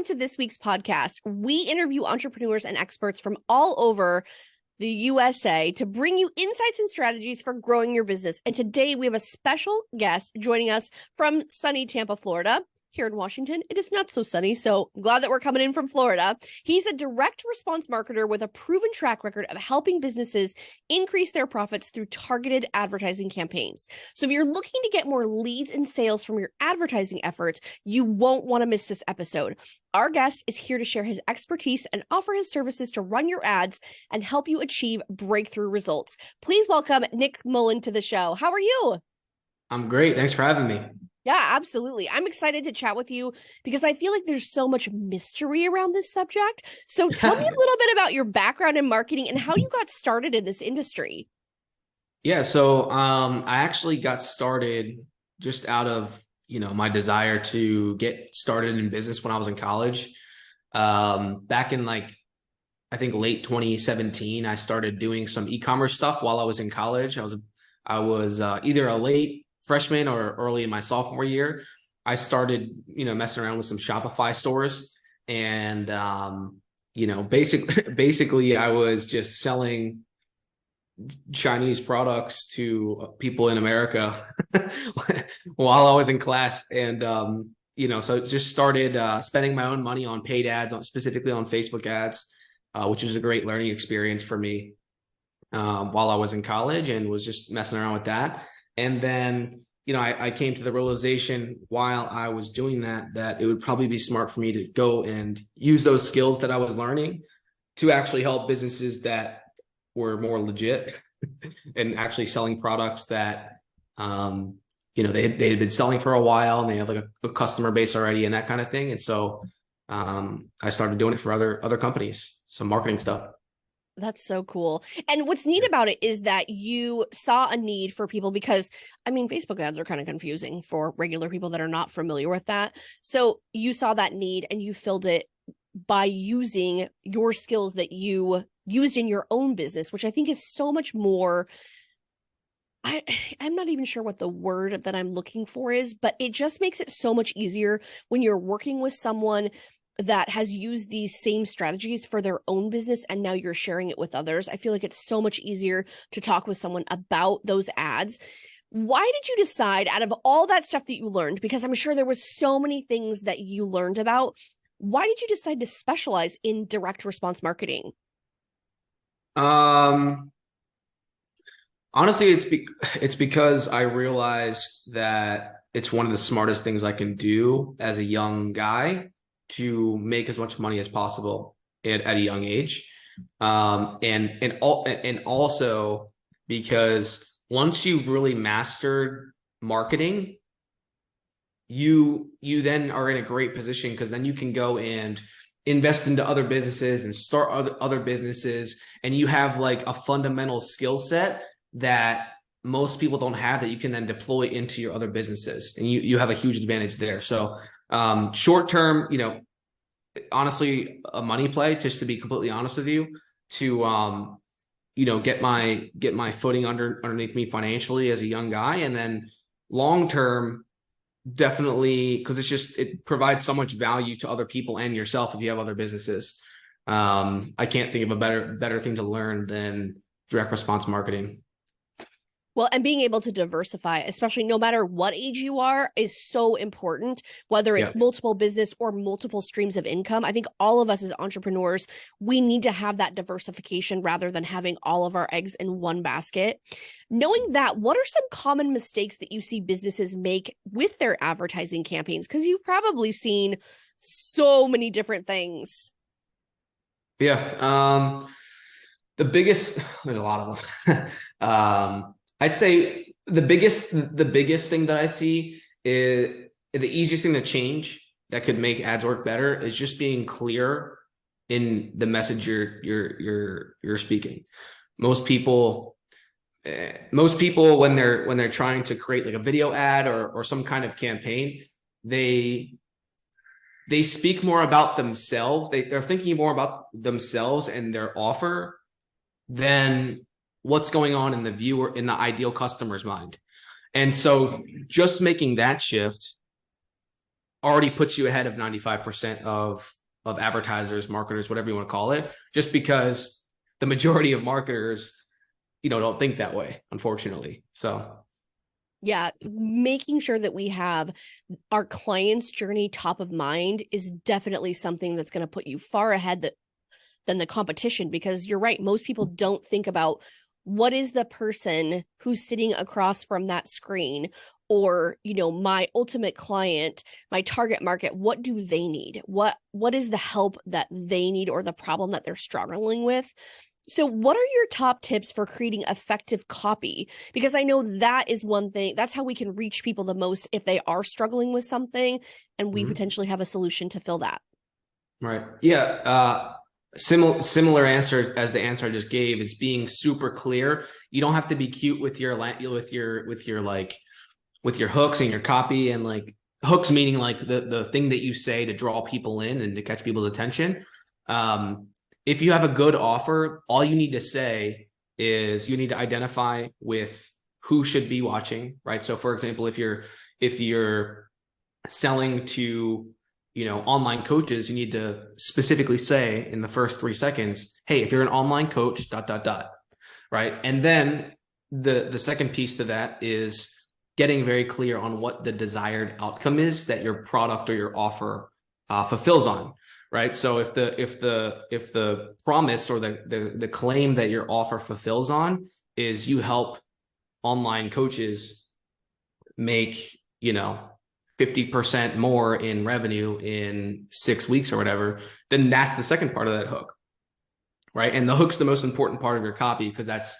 to this week's podcast. We interview entrepreneurs and experts from all over the USA to bring you insights and strategies for growing your business. And today we have a special guest joining us from sunny Tampa, Florida. Here in Washington, it is not so sunny, so I'm glad that we're coming in from Florida. He's a direct response marketer with a proven track record of helping businesses increase their profits through targeted advertising campaigns. So if you're looking to get more leads and sales from your advertising efforts, you won't want to miss this episode. Our guest is here to share his expertise and offer his services to run your ads and help you achieve breakthrough results. Please welcome Nick Mullin to the show. How are you? I'm great. Thanks for having me. Yeah, absolutely. I'm excited to chat with you because I feel like there's so much mystery around this subject. So tell me a little bit about your background in marketing and how you got started in this industry. Yeah, so I actually got started just out of, my desire to get started in business when I was in college. Back in I think late 2017, I started doing some e-commerce stuff while I was in college. I was either a late freshman or early in my sophomore year. I started, messing around with some Shopify stores, and basically I was just selling Chinese products to people in America while I was in class. And so just started spending my own money on paid ads, specifically on Facebook ads, which was a great learning experience for me while I was in college, and was just messing around with that. And then, I came to the realization while I was doing that it would probably be smart for me to go and use those skills that I was learning to actually help businesses that were more legit and actually selling products that, they had been selling for a while, and they have a customer base already and that kind of thing. And so I started doing it for other companies, some marketing stuff. That's so cool. And what's neat about it is that you saw a need for people because, Facebook ads are kind of confusing for regular people that are not familiar with that. So you saw that need and you filled it by using your skills that you used in your own business, which I think is so much more. I'm not even sure what the word that I'm looking for is, but it just makes it so much easier when you're working with someone that has used these same strategies for their own business and now you're sharing it with others. I feel like it's so much easier to talk with someone about those ads. Why did you decide, out of all that stuff that you learned, because I'm sure there was so many things that you learned about, why did you decide to specialize in direct response marketing? Honestly, it's because I realized that it's one of the smartest things I can do as a young guy to make as much money as possible at a young age. And also because once you've really mastered marketing, you then are in a great position, because then you can go and invest into other businesses and start other businesses. And you have a fundamental skill set that most people don't have, that you can then deploy into your other businesses. And you have a huge advantage there. So short term, honestly, a money play, just to be completely honest with you, to get my footing underneath me financially as a young guy. And then long term, definitely, because it provides so much value to other people and yourself if you have other businesses. I can't think of a better thing to learn than direct response marketing. Well, and being able to diversify, especially no matter what age you are, is so important, whether it's multiple business or multiple streams of income. I think all of us as entrepreneurs, we need to have that diversification rather than having all of our eggs in one basket. Knowing that, what are some common mistakes that you see businesses make with their advertising campaigns? Because you've probably seen so many different things. Yeah. There's a lot of them. I'd say the biggest thing that I see is the easiest thing to change that could make ads work better is just being clear in the message you're speaking. Most people when they're trying to create a video ad or some kind of campaign, they speak more about themselves. They're thinking more about themselves and their offer than what's going on in the ideal customer's mind. And so just making that shift already puts you ahead of 95% of advertisers, marketers, whatever you want to call it, just because the majority of marketers, don't think that way, unfortunately. So yeah, making sure that we have our client's journey top of mind is definitely something that's going to put you far ahead than the competition, because you're right. Most people don't think about what is the person who's sitting across from that screen, or, my ultimate client, my target market, what do they need? What is the help that they need, or the problem that they're struggling with? So what are your top tips for creating effective copy? Because I know that is one thing, that's how we can reach people the most if they are struggling with something, and we potentially have a solution to fill that. Right. Yeah. Similar answer as the answer I just gave. It's being super clear. You don't have to be cute with your hooks and your copy, and like hooks meaning like the thing that you say to draw people in and to catch people's attention. If you have a good offer, all you need to say is you need to identify with who should be watching, right? So for example, if you're selling to, online coaches, you need to specifically say in the first 3 seconds, hey, if you're an online coach, ... Right. And then the second piece to that is getting very clear on what the desired outcome is that your product or your offer fulfills on. Right. So if the promise or the claim that your offer fulfills on is you help online coaches make, 50% more in revenue in 6 weeks or whatever, then that's the second part of that hook. Right. And the hook's the most important part of your copy, because that's,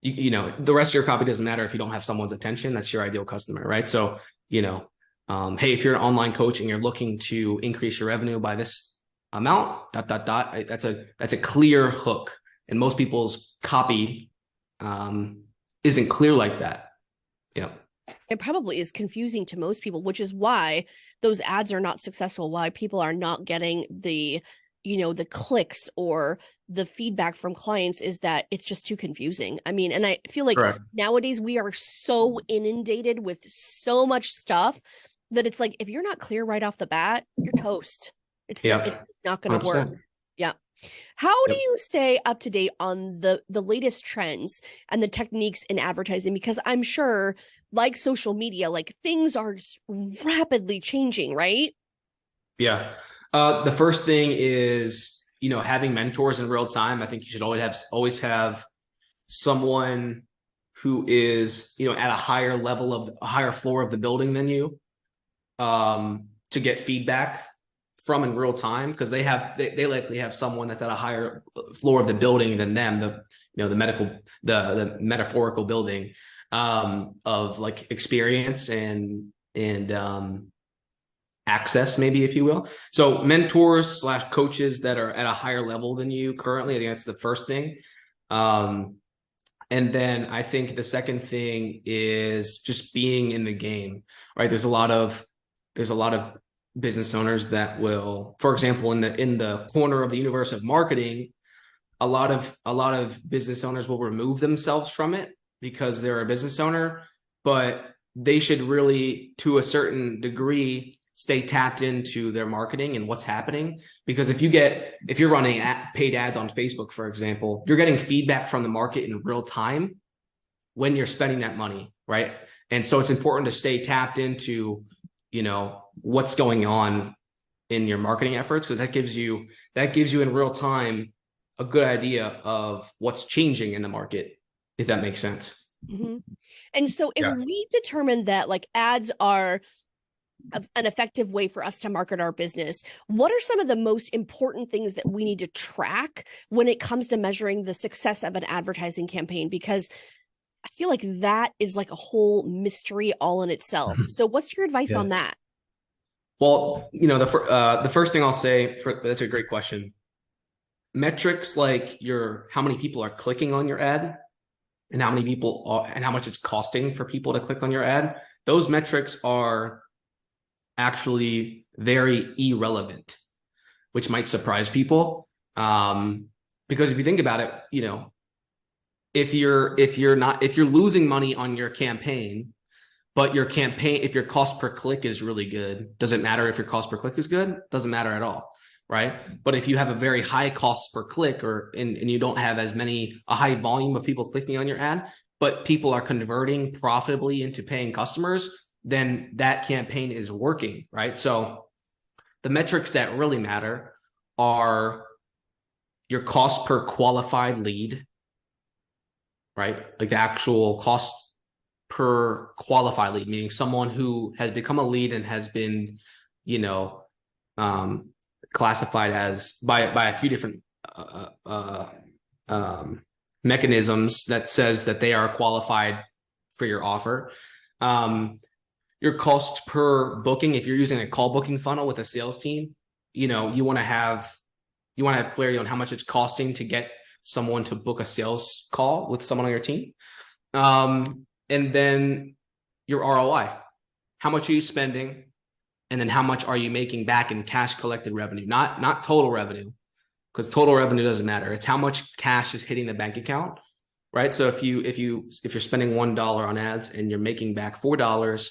the rest of your copy doesn't matter if you don't have someone's attention. That's your ideal customer. Right. So, hey, if you're an online coach and you're looking to increase your revenue by this amount, ... That's a clear hook. And most people's copy isn't clear like that. Yeah. It probably is confusing to most people, which is why those ads are not successful, why people are not getting the clicks or the feedback from clients, is that it's just too confusing. I mean, and I feel like Correct. nowadays we are so inundated with so much stuff that it's like, if you're not clear right off the bat, you're toast. It's not going to work. 100%. Yeah. How do Yep. you stay up to date on the latest trends and the techniques in advertising? Because I'm sure, like social media, like things are rapidly changing, right? Yeah. The first thing is, having mentors in real time. I think you should always have someone who is, at a higher level of a higher floor of the building than you, to get feedback from in real time, because they likely have someone that's at a higher floor of the building than them, the metaphorical building, of like experience and access, maybe, if you will. So mentors / coaches that are at a higher level than you currently, I think that's the first thing. And then I think the second thing is just being in the game, right? There's a lot of business owners that will, for example, in the corner of the universe of marketing, a lot of business owners will remove themselves from it because they're a business owner, but they should really, to a certain degree, stay tapped into their marketing and what's happening. Because if you're running paid ads on Facebook, for example, you're getting feedback from the market in real time when you're spending that money, right? And so it's important to stay tapped into, what's going on in your marketing efforts, because that gives you in real time a good idea of what's changing in the market, if that makes sense. Mm-hmm. And so if we determine that like ads are an effective way for us to market our business, what are some of the most important things that we need to track when it comes to measuring the success of an advertising campaign? Because I feel like that is like a whole mystery all in itself. So what's your advice on that? Well, the first thing I'll say, that's a great question. Metrics like how many people are clicking on your ad, and how much it's costing for people to click on your ad. Those metrics are actually very irrelevant, which might surprise people. Because if you think about it, if you're losing money on your campaign, but if your cost per click is really good, does it matter if your cost per click is good? Doesn't matter at all. right? But if you have a very high cost per click and you don't have a high volume of people clicking on your ad, but people are converting profitably into paying customers, then that campaign is working, right? So the metrics that really matter are your cost per qualified lead, right? Like the actual cost per qualified lead, meaning someone who has become a lead and has been, you know, classified as by a few different mechanisms that says that they are qualified for your offer. Your cost per booking, if you're using a call booking funnel with a sales team, you want to have clarity on how much it's costing to get someone to book a sales call with someone on your team. And then your ROI, how much are you spending? And then how much are you making back in cash collected revenue? Not total revenue, because total revenue doesn't matter. It's how much cash is hitting the bank account, right? So if you're spending $1 on ads and you're making back $4,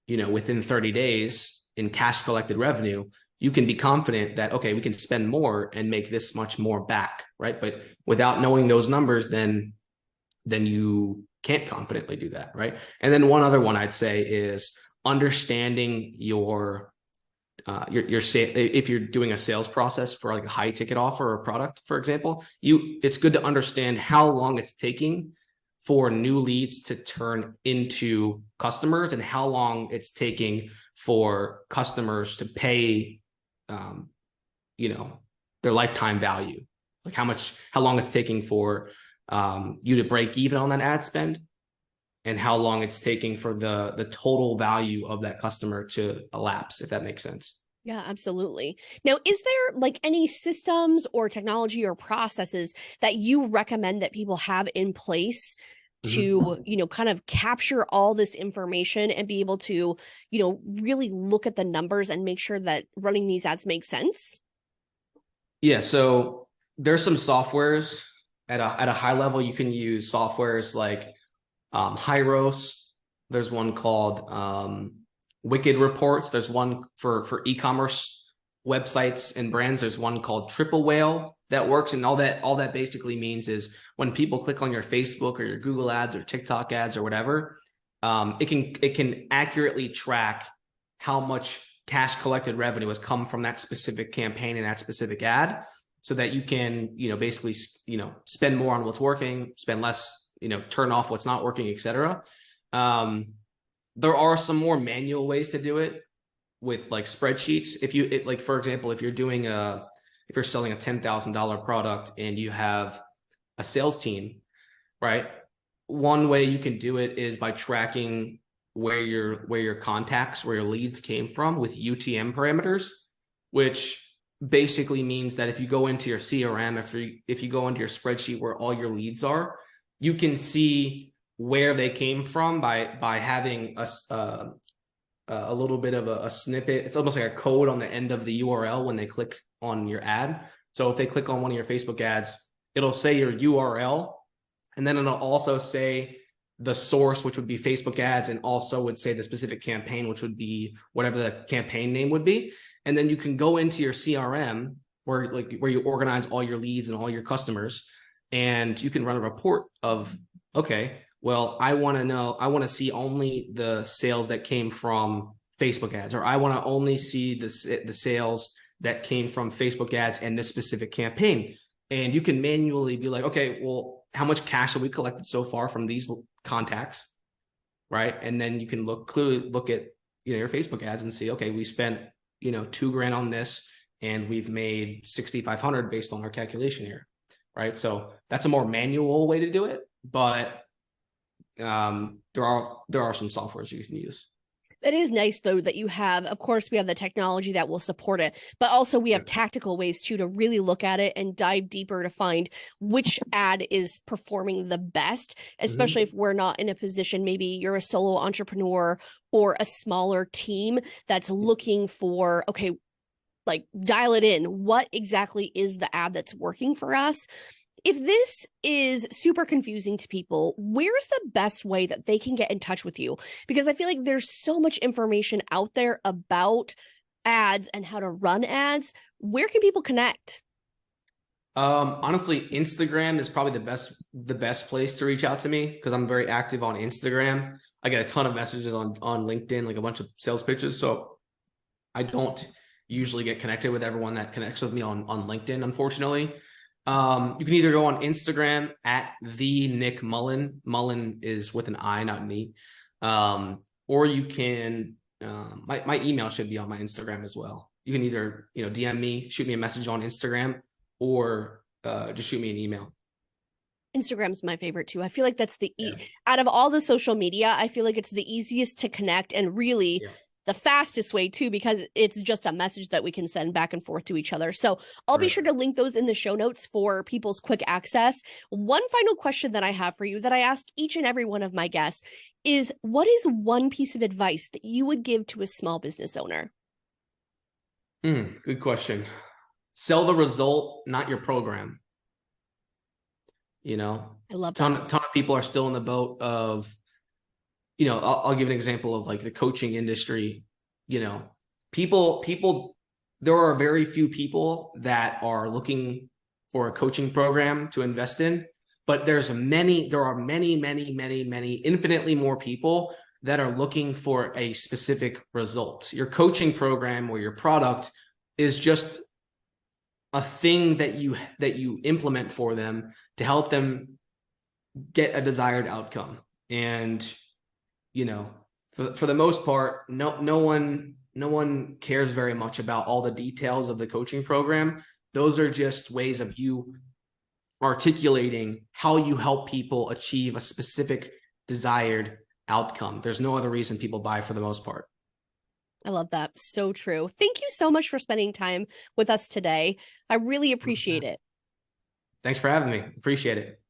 within 30 days in cash collected revenue, you can be confident that, okay, we can spend more and make this much more back, right? But without knowing those numbers, then you can't confidently do that, right? And then one other one I'd say is understanding your if you're doing a sales process for like a high ticket offer or product, for example, it's good to understand how long it's taking for new leads to turn into customers and how long it's taking for customers to pay, their lifetime value, like how long it's taking for you to break even on that ad spend, and how long it's taking for the total value of that customer to elapse, if that makes sense. Yeah, absolutely. Now, is there like any systems or technology or processes that you recommend that people have in place to, kind of capture all this information and be able to, really look at the numbers and make sure that running these ads makes sense? Yeah, so there's some softwares at a high level. You can use softwares like Hyros. There's one called Wicked Reports. There's one for e-commerce websites and brands. There's one called Triple Whale that works. And all that basically means is when people click on your Facebook or your Google ads or TikTok ads or whatever, it can accurately track how much cash collected revenue has come from that specific campaign and that specific ad, so that you can, basically, spend more on what's working, spend less, turn off what's not working, etc. There are some more manual ways to do it with like spreadsheets. For example, if you're selling a $10,000 product and you have a sales team, right? One way you can do it is by tracking where your leads came from with UTM parameters, which basically means that if you go into your CRM, if you go into your spreadsheet where all your leads are, you can see where they came from by having a little bit of a snippet. It's almost like a code on the end of the URL when they click on your ad. So if they click on one of your Facebook ads, it'll say your URL, and then it'll also say the source, which would be Facebook ads, and also would say the specific campaign, which would be whatever the campaign name would be. And then you can go into your CRM where you organize all your leads and all your customers, and you can run a report of, okay, well, I want to see only the sales that came from Facebook ads, or I want to only see the sales that came from Facebook ads and this specific campaign. And you can manually be like, okay, well, how much cash have we collected so far from these contacts, right? And then you can look at your Facebook ads and see, okay, we spent $2,000 on this, and we've made 6,500 based on our calculation here, right? So that's a more manual way to do it, but there are some softwares you can use. It is nice, though, that you have, of course, we have the technology that will support it, but also we have tactical ways too to really look at it and dive deeper to find which ad is performing the best, especially if we're not in a position, maybe you're a solo entrepreneur or a smaller team that's looking for, okay, like dial it in. What exactly is the ad that's working for us? If this is super confusing to people, where's the best way that they can get in touch with you? Because I feel like there's so much information out there about ads and how to run ads, where can people connect? Honestly, Instagram is probably the best place to reach out to me because I'm very active on Instagram. I get a ton of messages on LinkedIn, like a bunch of sales pitches. So I don't usually get connected with everyone that connects with me on LinkedIn, unfortunately. You can either go on Instagram at the Nick Mullin. Mullin is with an I, not an E. Or you can my email should be on my Instagram as well. You can either DM me, shoot me a message on Instagram, or just shoot me an email. Instagram's my favorite too. I feel like that's Yeah. out of all the social media, I feel like it's the easiest to connect and really Yeah. the fastest way too, because it's just a message that we can send back and forth to each other. So I'll be Right. sure to link those in the show notes for people's quick access. One final question that I have for you that I ask each and every one of my guests is, what is one piece of advice that you would give to a small business owner? Good question. Sell the result, not your program. I love Ton that. of people are still in the boat of, I'll give an example of like the coaching industry. People, there are very few people that are looking for a coaching program to invest in, but there are many, many, infinitely more people that are looking for a specific result. Your coaching program or your product is just a thing that you implement for them to help them get a desired outcome. And for the most part, no one cares very much about all the details of the coaching program. Those are just ways of you articulating how you help people achieve a specific desired outcome. There's no other reason people buy for the most part. I love that. So true. Thank you so much for spending time with us today. I really appreciate it. Thanks for having me. Appreciate it.